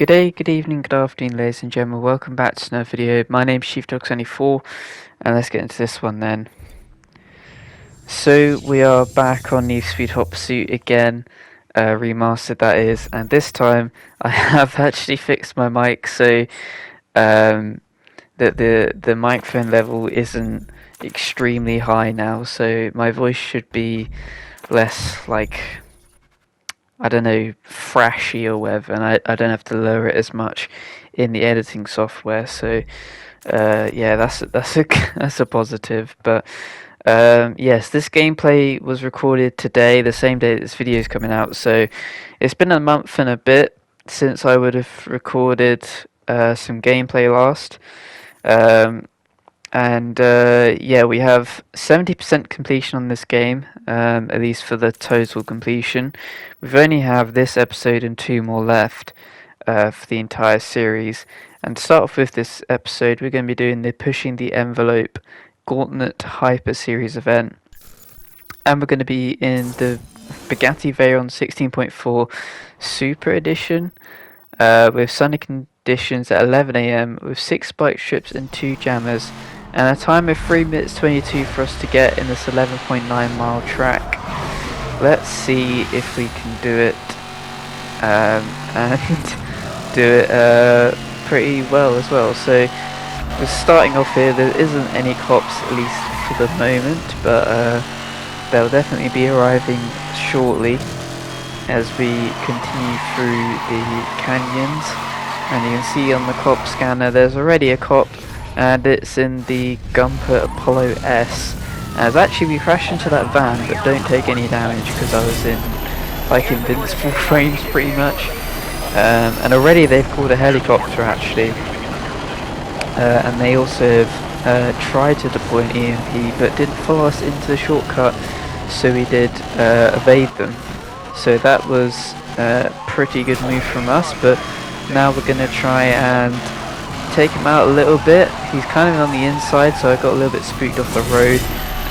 Good day, good evening, good afternoon, ladies and gentlemen. Welcome back to another video. My name's SheepDog74, and let's get into this one then. So we are back on Need for Speed Hot Pursuit again, remastered that is, and this time I have actually fixed my mic so that the microphone level isn't extremely high now, so my voice should be less like, I don't know, thrashy or whatever, and I don't have to lower it as much in the editing software. So yeah, that's a that's a positive. But yes, this gameplay was recorded today, the same day that this video is coming out. So it's been a month and a bit since I would have recorded some gameplay last. And yeah, we have 70% completion on this game, at least for the total completion. We've only have this episode and 2 more left for the entire series. And to start off with this episode, we're going to be doing the Pushing the Envelope Gauntlet Hyper Series event. And we're going to be in the Bugatti Veyron 16.4 Super Edition with sunny conditions at 11 AM with 6 spike strips and 2 jammers. And a time of 3 minutes 22 for us to get in this 11.9 mile track. Let's see if we can do it, and do it pretty well as well. So we're starting off here. There isn't any cops, at least for the moment, but they'll definitely be arriving shortly as we continue through the canyons. And you can see on the cop scanner there's already a cop, and it's in the Gumper Apollo S. As actually we crashed into that van, but don't take any damage because I was in like invincible frames pretty much. And already they've called a helicopter actually, and they also have tried to deploy an EMP but didn't follow us into the shortcut, so we did evade them. So that was a pretty good move from us, but now we're going to try and take him out a little bit. He's kind of on the inside, so I got a little bit spooked off the road,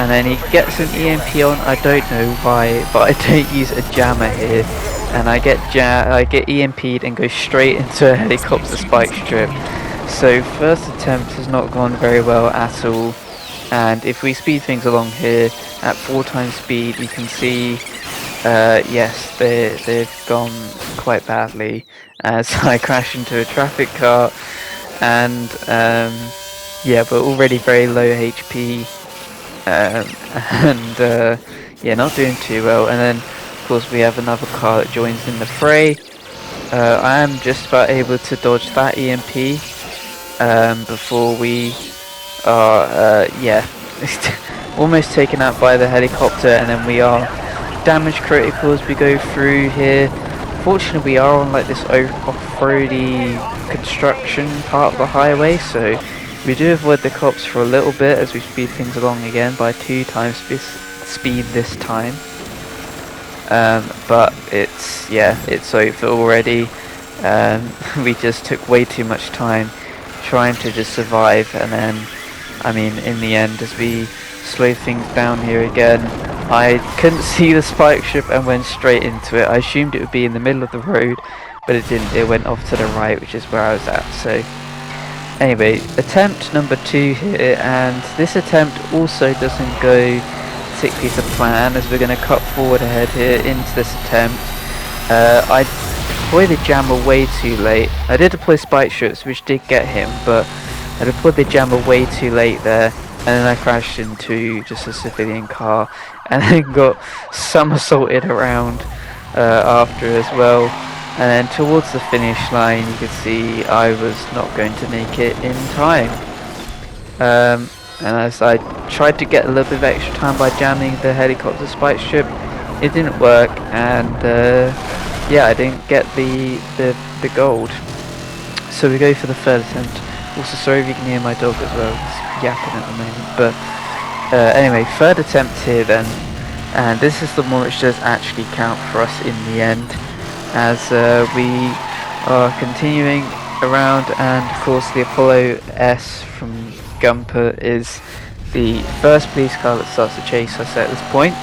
and then he gets an EMP on. I don't know why, but I don't use a jammer here, and I get EMP'd and go straight into a helicopter spike strip. So first attempt has not gone very well at all, and if we speed things along here at 4 times speed, you can see yes, they've gone quite badly as I crash into a traffic car. And yeah, but already very low HP, and yeah, not doing too well. And then of course we have another car that joins in the fray. I am just about able to dodge that EMP before we are yeah almost taken out by the helicopter, and then we are damage critical as we go through here. Fortunately, we are on like this off-roady construction part of the highway, so we do avoid the cops for a little bit as we speed things along again by 2 times speed this time. But it's over already. We just took way too much time trying to just survive, and then I mean in the end, as we slow things down here again, I couldn't see the spike strip and went straight into it. I assumed it would be in the middle of the road, but it didn't. It went off to the right, which is where I was at. So anyway, attempt number 2 here, and this attempt also doesn't go particularly to plan, as we're going to cut forward ahead here into this attempt. I deployed the jammer way too late. I did deploy spike strips, which did get him, but I deployed the jammer way too late there, and then I crashed into just a civilian car, and then got somersaulted around after as well. And then towards the finish line, you could see I was not going to make it in time. And as I tried to get a little bit of extra time by jamming the helicopter spike strip, it didn't work, and yeah, I didn't get the gold. So we go for the 3rd attempt. Also, sorry if you can hear my dog as well, he's yapping at the moment. But anyway, 3rd attempt here then, and this is the one which does actually count for us in the end, as we are continuing around. And of course the Apollo S from Gumper is the first police car that starts to chase us at this point.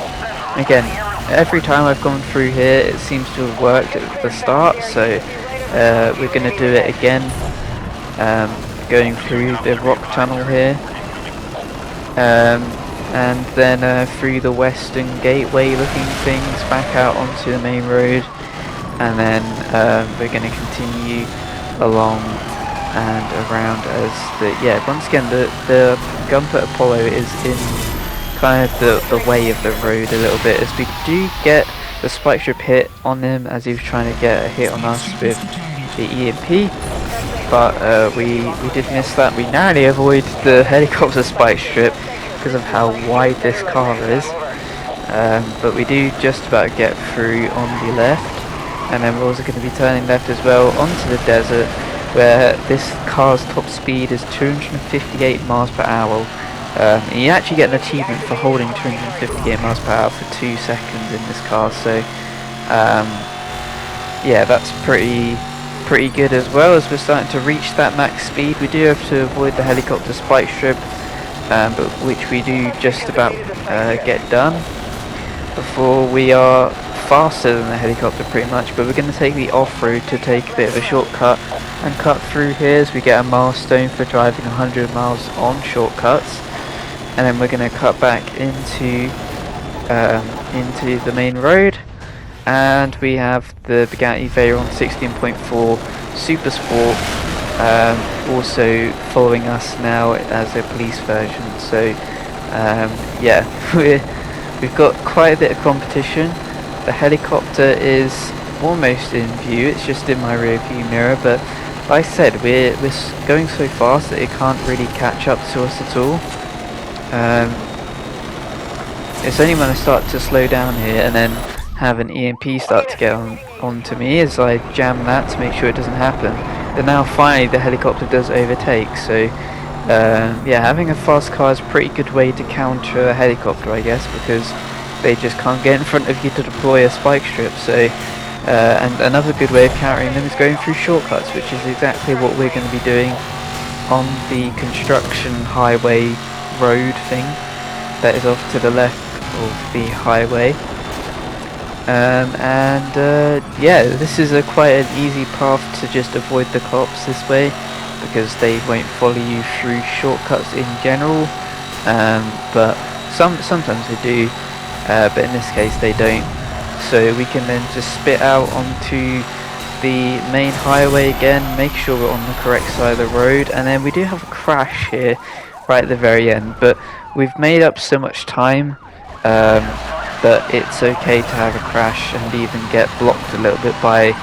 Again, every time I've gone through here it seems to have worked at the start, so We're going to do it again, going through the rock tunnel here, and then through the western gateway looking things back out onto the main road, and then we're going to continue along and around as once again the Gumper Apollo is in kind of the way of the road a little bit, as we do get the spike strip hit on him as he was trying to get a hit on us with the EMP, but we did miss that. We narrowly avoid the helicopter spike strip because of how wide this car is, but we do just about get through on the left, and then we're also going to be turning left as well onto the desert, where this car's top speed is 258 miles per hour. And you actually get an achievement for holding 258 miles per hour for 2 seconds in this car, so yeah, that's pretty good, as well as we're starting to reach that max speed. We do have to avoid the helicopter spike strip, but which we do just about get done before we are faster than the helicopter pretty much. But we're going to take the off-road to take a bit of a shortcut and cut through here, as we get a milestone for driving 100 miles on shortcuts. And then we're going to cut back into the main road, and we have the Bugatti Veyron 16.4 Super Sport also following us now as a police version. So yeah, we've got quite a bit of competition. The helicopter is almost in view, it's just in my rear view mirror, but like I said, we're going so fast that it can't really catch up to us at all. It's only when I start to slow down here and then have an EMP start to get onto me as I jam that to make sure it doesn't happen, then now finally the helicopter does overtake. So yeah, having a fast car is a pretty good way to counter a helicopter, I guess, because they just can't get in front of you to deploy a spike strip. So and another good way of countering them is going through shortcuts, which is exactly what we're going to be doing on the construction highway road thing that is off to the left of the highway. Yeah, this is quite an easy path to just avoid the cops this way, because they won't follow you through shortcuts in general, but sometimes they do, but in this case they don't. So we can then just spit out onto the main highway again, make sure we're on the correct side of the road, and then we do have a crash here right at the very end, but we've made up so much time that it's okay to have a crash and even get blocked a little bit by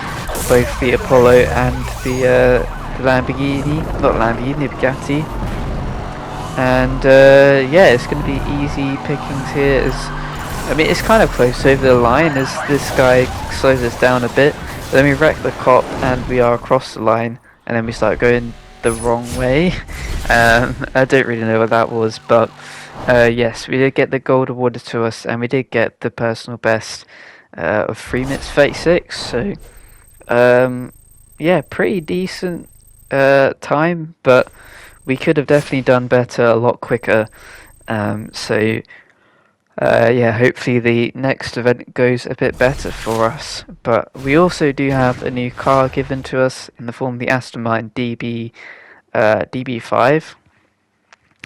both the Apollo and the Lamborghini, not Lamborghini, the Bugatti. And yeah, it's going to be easy pickings here. I mean, it's kind of close over the line as this guy slows us down a bit, but then we wreck the cop and we are across the line, and then we start going the wrong way. I don't really know what that was, but yes, we did get the gold awarded to us, and we did get the personal best of 3 minutes 36. So yeah, pretty decent time, but we could have definitely done better a lot quicker. So yeah, hopefully the next event goes a bit better for us. But we also do have a new car given to us in the form of the Aston Martin DB5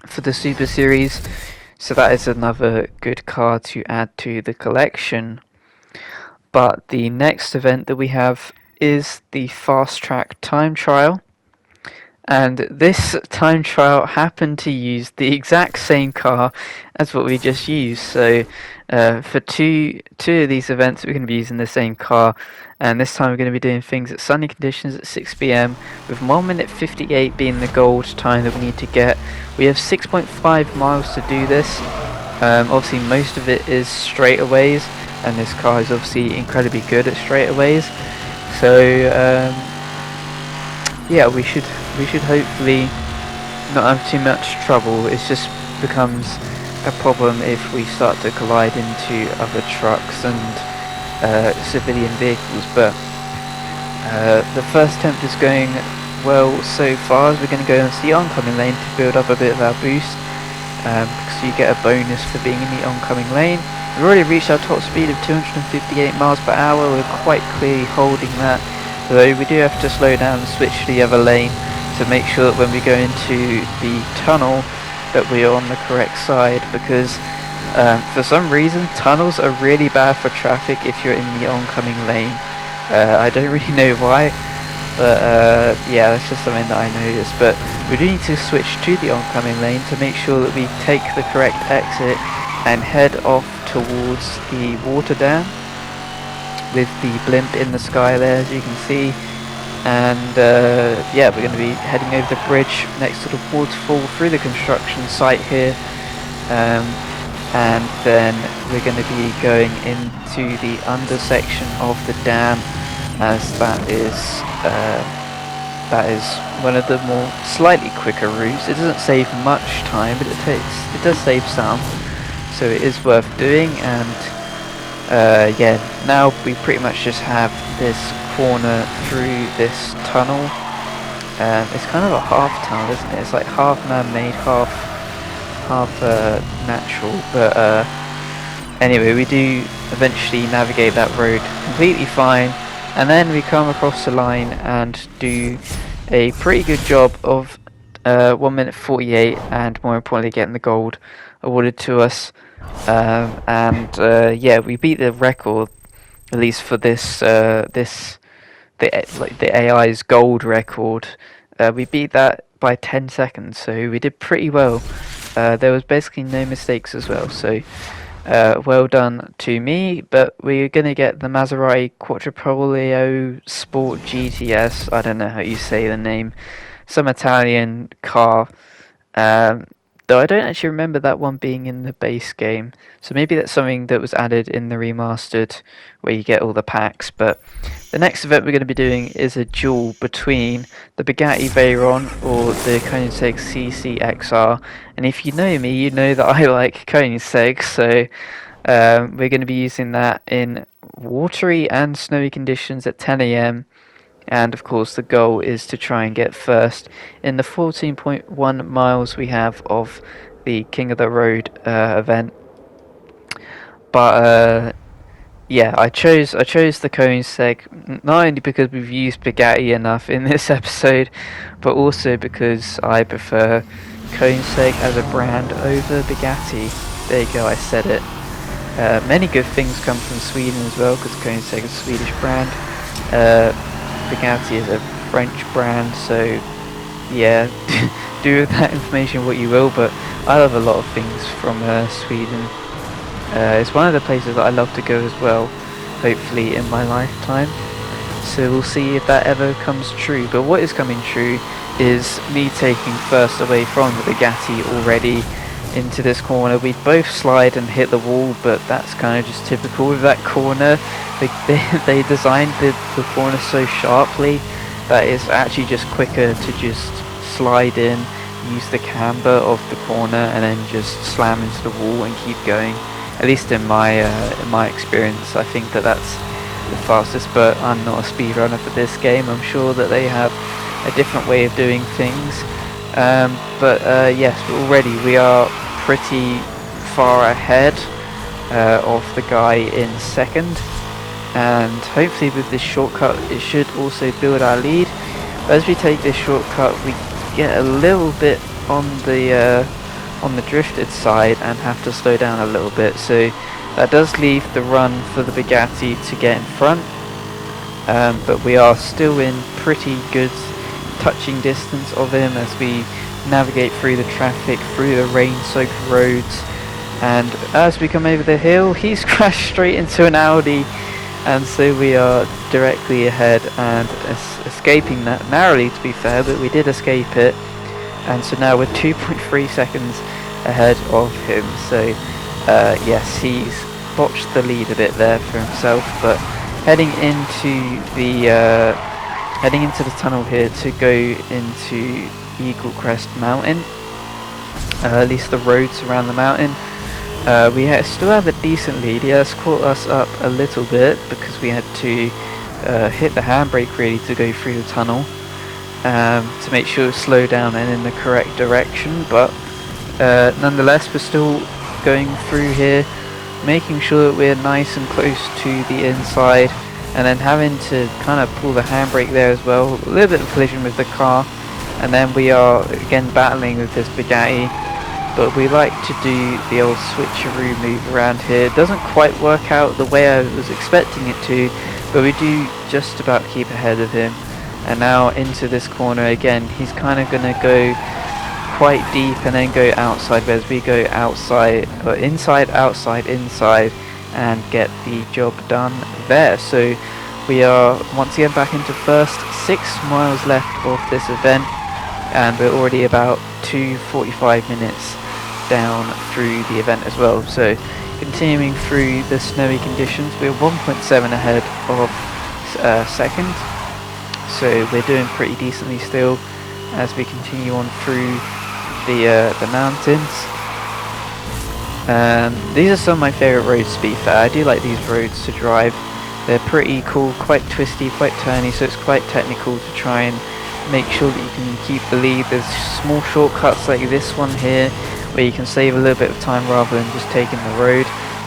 for the Super Series, so that is another good car to add to the collection. But the next event that we have is the Fast Track Time Trial, and this time trial happened to use the exact same car as what we just used. So for two of these events we're going to be using the same car, and this time we're going to be doing things at sunny conditions at 6 PM with 1 minute 58 being the gold time that we need to get. We have 6.5 miles to do this. Obviously most of it is straightaways, and this car is obviously incredibly good at straightaways. So yeah, we should hopefully not have too much trouble. It just becomes a problem if we start to collide into other trucks and civilian vehicles. But the first attempt is going well so far, as we're going to go into the oncoming lane to build up a bit of our boost, because you get a bonus for being in the oncoming lane. We've already reached our top speed of 258 miles per hour. We're quite clearly holding that So we do have to slow down and switch to the other lane to make sure that when we go into the tunnel that we are on the correct side, because for some reason tunnels are really bad for traffic if you're in the oncoming lane. I don't really know why, but yeah, that's just something that I noticed. But we do need to switch to the oncoming lane to make sure that we take the correct exit and head off towards the water dam with the blimp in the sky there, as you can see. And yeah, we're going to be heading over the bridge next to the waterfall through the construction site here, and then we're going to be going into the under section of the dam, as that is one of the more slightly quicker routes. It doesn't save much time, but it does save some, so it is worth doing. And yeah, now we pretty much just have this corner through this tunnel. It's kind of a half tunnel, isn't it? It's like half man-made, half natural. But anyway, we do eventually navigate that road completely fine, and then we come across the line and do a pretty good job of 1 minute 48, and more importantly getting the gold awarded to us. Yeah, we beat the record, at least for this the AI's gold record. We beat that by 10 seconds, so we did pretty well. There was basically no mistakes as well, so well done to me. But we're going to get the Maserati Quattropolio Sport GTS, I don't know how you say the name, some Italian car, though I don't actually remember that one being in the base game, so maybe that's something that was added in the remastered where you get all the packs. But the next event we're going to be doing is a duel between the Bugatti Veyron or the Koenigsegg CC-XR, and if you know me, you know that I like Koenigsegg, so we're going to be using that in watery and snowy conditions at 10 AM. And of course the goal is to try and get first in the 14.1 miles we have of the King of the Road event. But yeah, I chose the Koenigsegg not only because we've used Bugatti enough in this episode, but also because I prefer Koenigsegg as a brand over Bugatti. There you go, I said it. Many good things come from Sweden as well, because Koenigsegg is a Swedish brand. Bugatti is a French brand, so yeah, do with that information what you will, but I love a lot of things from Sweden. It's one of the places that I love to go as well, hopefully in my lifetime, so we'll see if that ever comes true. But what is coming true is me taking first away from the Bugatti already into this corner. We both slide and hit the wall, but that's kind of just typical with that corner. They designed the corner so sharply that it's actually just quicker to just slide in, use the camber of the corner, and then just slam into the wall and keep going. At least in my experience, I think that that's the fastest. But I'm not a speedrunner for this game. I'm sure that they have a different way of doing things. But yes, already we are pretty far ahead of the guy in second, and hopefully with this shortcut it should also build our lead. As we take this shortcut, we get a little bit on the drifted side and have to slow down a little bit, so that does leave the run for the Bugatti to get in front, but we are still in pretty good touching distance of him as we navigate through the traffic, through the rain-soaked roads. And as we come over the hill, he's crashed straight into an Audi, and so we are directly ahead and escaping that narrowly, to be fair, but we did escape it. And so now we're 2.3 seconds ahead of him, so yes, he's botched the lead a bit there for himself. But heading into the tunnel here to go into Eagle Crest Mountain, at least the roads around the mountain, we still have a decent lead. He has caught us up a little bit because we had to hit the handbrake really to go through the tunnel, to make sure to slow down and in the correct direction. But nonetheless, we're still going through here, making sure that we're nice and close to the inside, and then having to kind of pull the handbrake there as well. A little bit of collision with the car, and then we are again battling with this bugatti. But we like to do the old switcheroo move around here. It doesn't quite work out the way I was expecting it to, but we do just about keep ahead of him. And now into this corner again, he's kind of going to go quite deep and then go outside, whereas we go outside, or inside, outside, inside, and get the job done there. So we are once again back into first, 6 miles left of this event, and we're already about 2:45 minutes down through the event as well. So continuing through the snowy conditions, we're 1.7 ahead of second, so we're doing pretty decently still as we continue on through the mountains. These are some of my favourite roads, to be fair. I do like these roads to drive. They're pretty cool, quite twisty, quite turny, so it's quite technical to try and make sure that you can keep the lead. There's small shortcuts like this one here where you can save a little bit of time rather than just taking the road.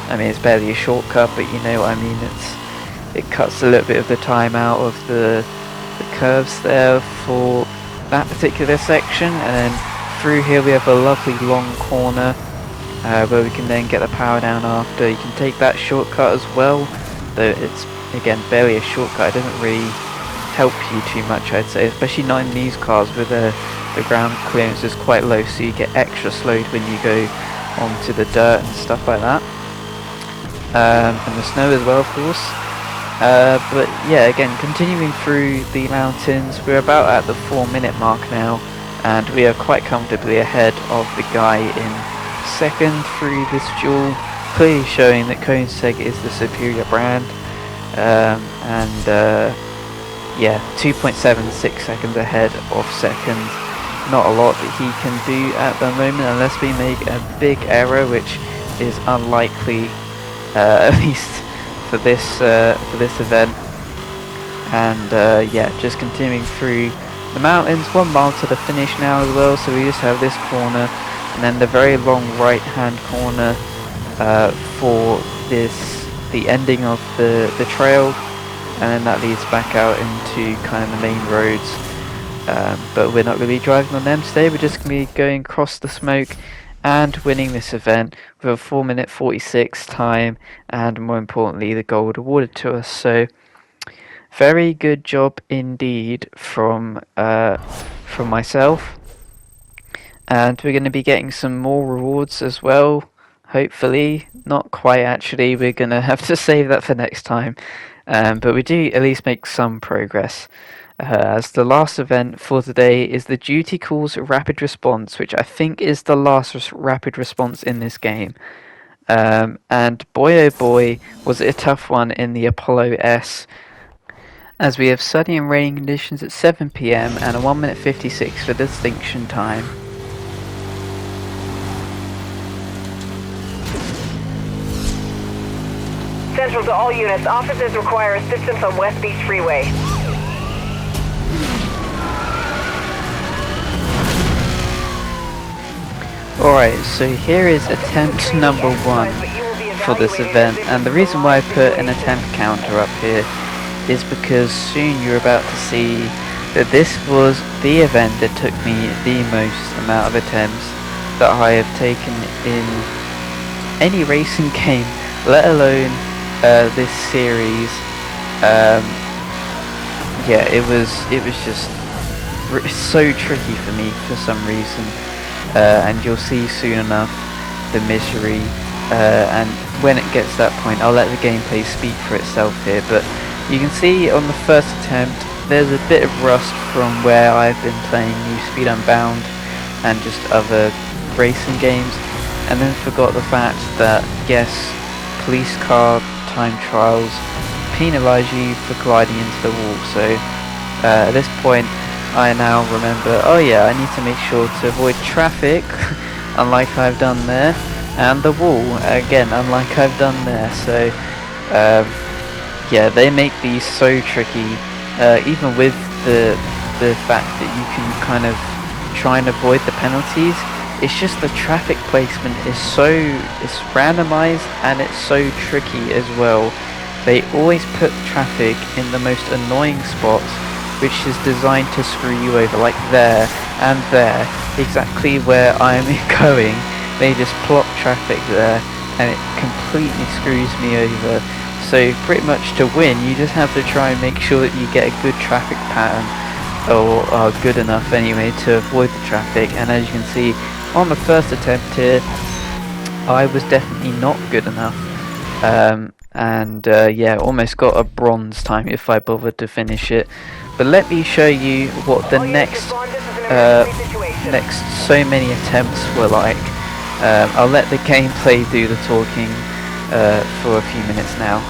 I mean, it's barely a shortcut, but you know what I mean. It cuts a little bit of the time out of the curves there for that particular section. And then through here we have a lovely long corner where we can then get the power down after. You can take that shortcut as well, though it's again barely a shortcut. It doesn't really help you too much, I'd say, especially not in these cars where the ground clearance is quite low, so you get extra slowed when you go onto the dirt and stuff like that, and the snow as well, of course. But yeah, again, continuing through the mountains, we're about at the 4-minute mark now, and we are quite comfortably ahead of the guy in second through this duel, clearly showing that Koenigsegg is the superior brand. Yeah, 2.76 seconds ahead of second. Not a lot that he can do at the moment unless we make a big error, which is unlikely, at least for this event. And yeah, just continuing through the mountains, 1 mile to the finish now as well. So we just have this corner, and then the very long right-hand corner for the ending of the trail, and then that leads back out into kind of the main roads. But we're not going to be driving on them today. We're just going to be going across the smoke and winning this event with a 4:46 time, and more importantly, the gold awarded to us. So very good job indeed from myself, and we're going to be getting some more rewards as well. Hopefully, not quite actually. We're going to have to save that for next time. But we do at least make some progress. As the last event for today is the Duty Calls Rapid Response, which I think is the last rapid response in this game. And boy oh boy, was it a tough one in the Apollo S, as we have sunny and raining conditions at 7 PM and a 1:56 for distinction time. Central to all units, officers require assistance on West Beach Freeway. Alright, so here is attempt number 1 for this event, and the reason why I put an attempt counter up here is because soon you're about to see that this was the event that took me the most amount of attempts that I have taken in any racing game, let alone this series. Yeah, it was just so tricky for me for some reason, and you'll see soon enough the misery, and when it gets to that point I'll let the gameplay speak for itself here. But you can see on the first attempt there's a bit of rust from where I've been playing Need for Speed Unbound and just other racing games, and then forgot the fact that yes, police car time trials penalise you for colliding into the wall. So at this point I now remember, oh yeah, I need to make sure to avoid traffic unlike I've done there, and the wall again unlike I've done there. So yeah, they make these so tricky, even with the fact that you can kind of try and avoid the penalties. It's just the traffic placement is it's randomized, and it's so tricky as well they always put traffic in the most annoying spots, which is designed to screw you over, like there and there, exactly where I'm going. They just plot traffic there, and it completely screws me over. So pretty much to win, you just have to try and make sure that you get a good traffic pattern, or are good enough anyway, to avoid the traffic. And as you can see, on the first attempt here, I was definitely not good enough. Yeah, almost got a bronze time if I bothered to finish it. But let me show you what the next so many attempts were like. I'll let the gameplay do the talking for a few minutes now.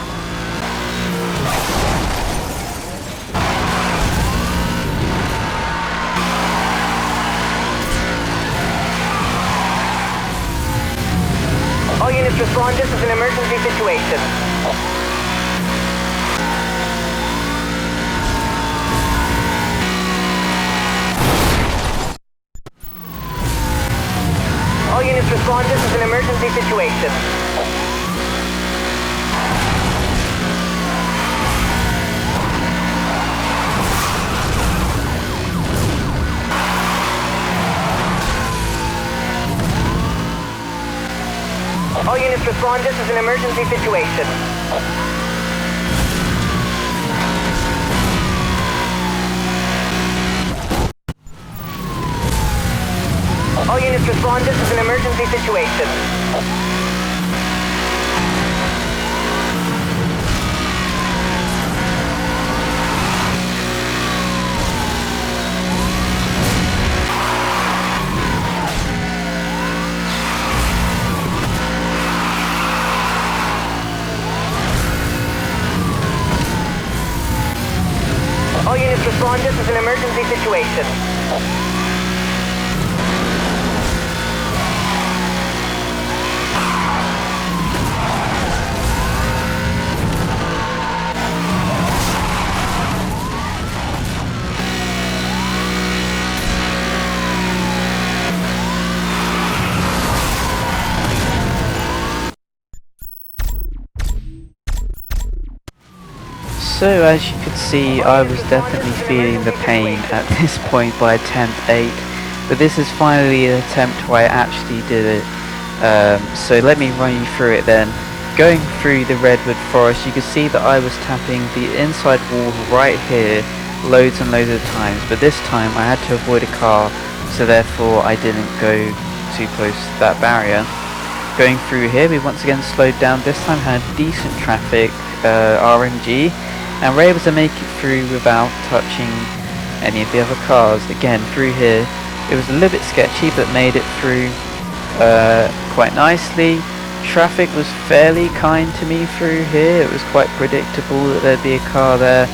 All units respond, this is an emergency situation. All units respond, this is an emergency situation. All units respond, this is an emergency situation. All units respond, this is an emergency situation. All units respond, this is an emergency situation. So as you could see, I was definitely feeling the pain at this point by attempt 8, but this is finally an attempt where I actually did it. So let me run you through it then. Going through the redwood forest, you can see that I was tapping the inside wall right here loads and loads of times, but this time I had to avoid a car, so therefore I didn't go too close to that barrier. Going through here, we once again slowed down, this time had decent traffic, RNG, and we're able to make it through without touching any of the other cars. Again, through here, it was a little bit sketchy, but made it through quite nicely. Traffic was fairly kind to me through here. It was quite predictable that there'd be a car there,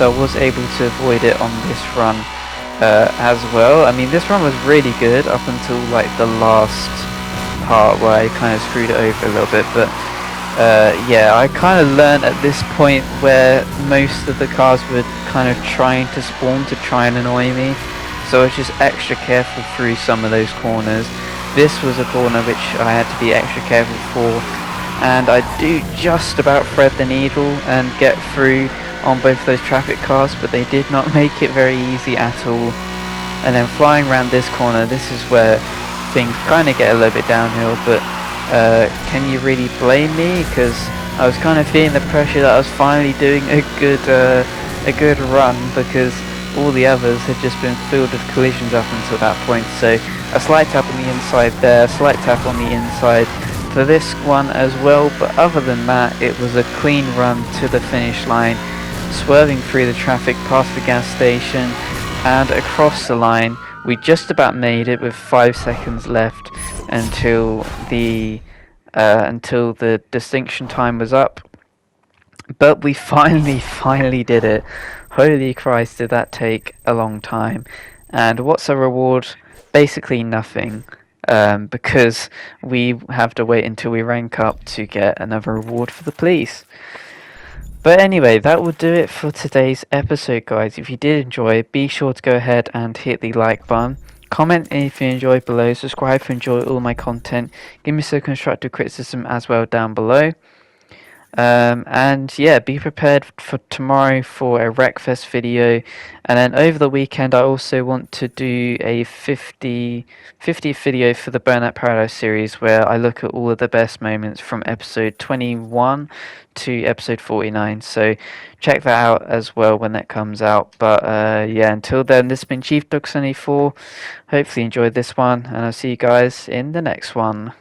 so I was able to avoid it on this run as well. I mean, this run was really good up until like the last part where I kind of screwed it over a little bit, but yeah, I kind of learned at this point where most of the cars were kind of trying to spawn to try and annoy me, so I was just extra careful through some of those corners. This was a corner which I had to be extra careful for, and I do just about thread the needle and get through on both those traffic cars, but they did not make it very easy at all. And then flying around this corner, this is where things kind of get a little bit downhill, but can you really blame me? Because I was kind of feeling the pressure that I was finally doing a good run, because all the others had just been filled with collisions up until that point. So a slight tap on the inside there, a slight tap on the inside for this one as well, but other than that it was a clean run to the finish line, swerving through the traffic past the gas station and across the line. We just about made it with 5 seconds left until the distinction time was up, but we finally did it. Holy Christ, did that take a long time. And what's a reward? Basically nothing, because we have to wait until we rank up to get another reward for the police. But anyway, that will do it for today's episode, guys. If you did enjoy, be sure to go ahead and hit the like button. Comment if you enjoyed below. Subscribe if you enjoy all my content. Give me some constructive criticism as well down below. And yeah, be prepared for tomorrow for a Wreckfest video. And then over the weekend, I also want to do a 50 video for the Burnout Paradise series where I look at all of the best moments from episode 21 to episode 49. So check that out as well when that comes out. But yeah, until then, this has been Chief Dog 74. Hopefully, you enjoyed this one, and I'll see you guys in the next one.